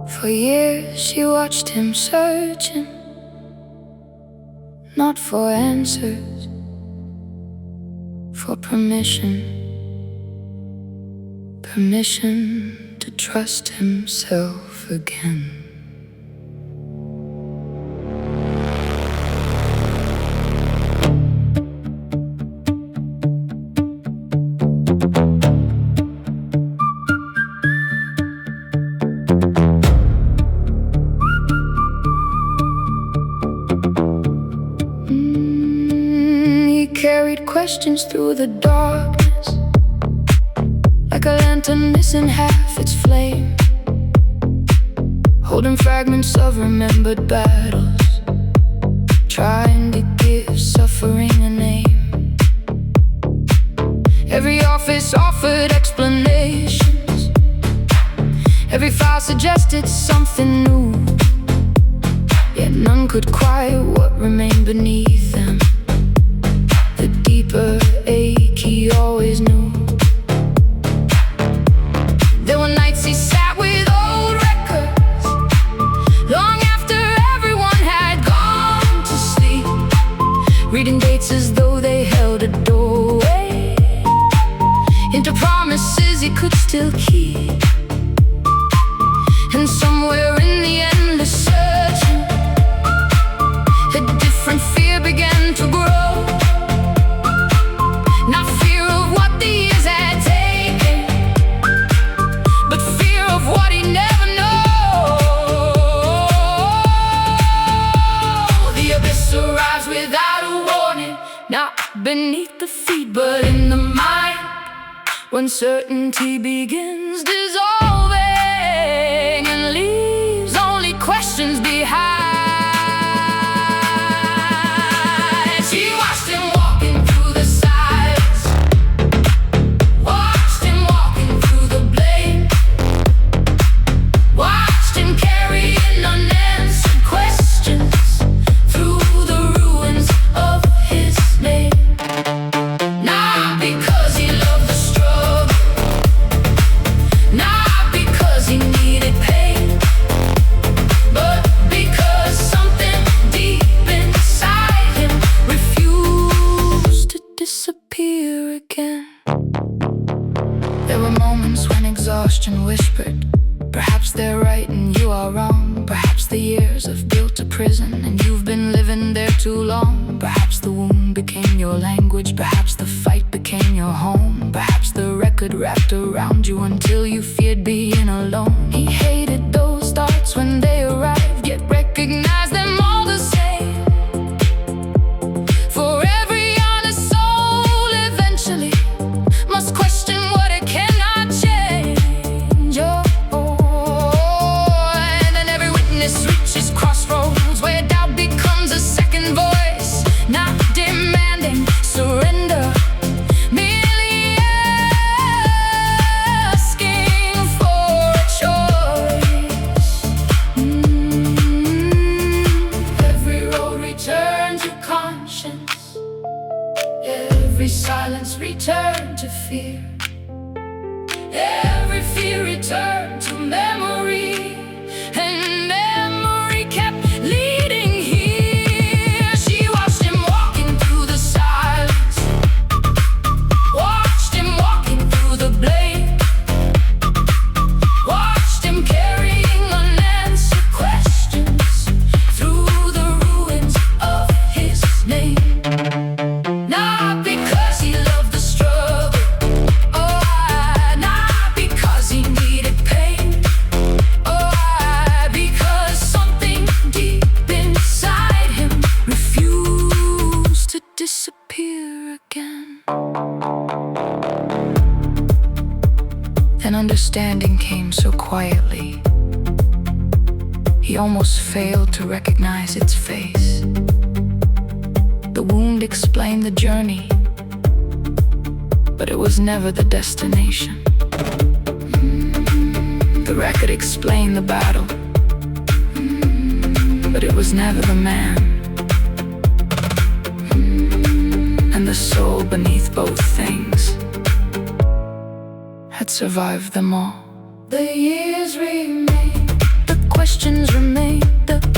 For years she watched him searching, not for answers, for permission. Permission to trust himself again. He carried questions through the darkness, like a lantern missing half its flame, holding fragments of remembered battles, trying to give suffering a name. Every office offered explanations, every file suggested something new, yet none could quiet what remained beneath them. The deeper ache he always knew. There were nights he sat with old records, long after everyone had gone to sleep, reading dates as though they held a doorway into promises he could still keep. And somewhere in the endless searching, a different fear began to grow. Not fear of what the years had taken, but fear of what he never knows. The abyss arrives without a warning, not beneath the feet, but in the mind, when certainty begins dissolving and leaves only questions behind. She watched him walking through the silence, watched him walking through the blame, watched him carrying unanswered questions through the ruins of his name. Not because he loved the struggle, not because he needed pain, but because something deep inside him refused to disappear again. There were moments when exhaustion whispered, perhaps they're right and you are wrong. Perhaps the years have built a prison and you've been living there too long. Perhaps the wound became your language, perhaps the fight became your home. Perhaps the record wrapped around you until you feared being alone. He hated those thoughts when they arrived, yet recognized them all the same. For every honest soul eventually must question what it cannot change. And then every witness reaches crossroads where doubt becomes a second voice, not demanding surrender, merely asking for a choice. Every road returned to conscience, every silence returned to fear, every fear returned to memory, and memory kept leading here. She watched him walking through the silence, watched him walking through the blame, watched him carrying unanswered questions through the ruins of his name. Not because he loved the struggle, not because he needed pain, because something deep inside him refused to disappear again. Then understanding came so quietly, he almost failed to recognize its face. The wound explained the journey, but it was never the destination. The record explained the battle, but it was never the man. And the soul beneath both things had survived them all. The years remain, the questions remain. The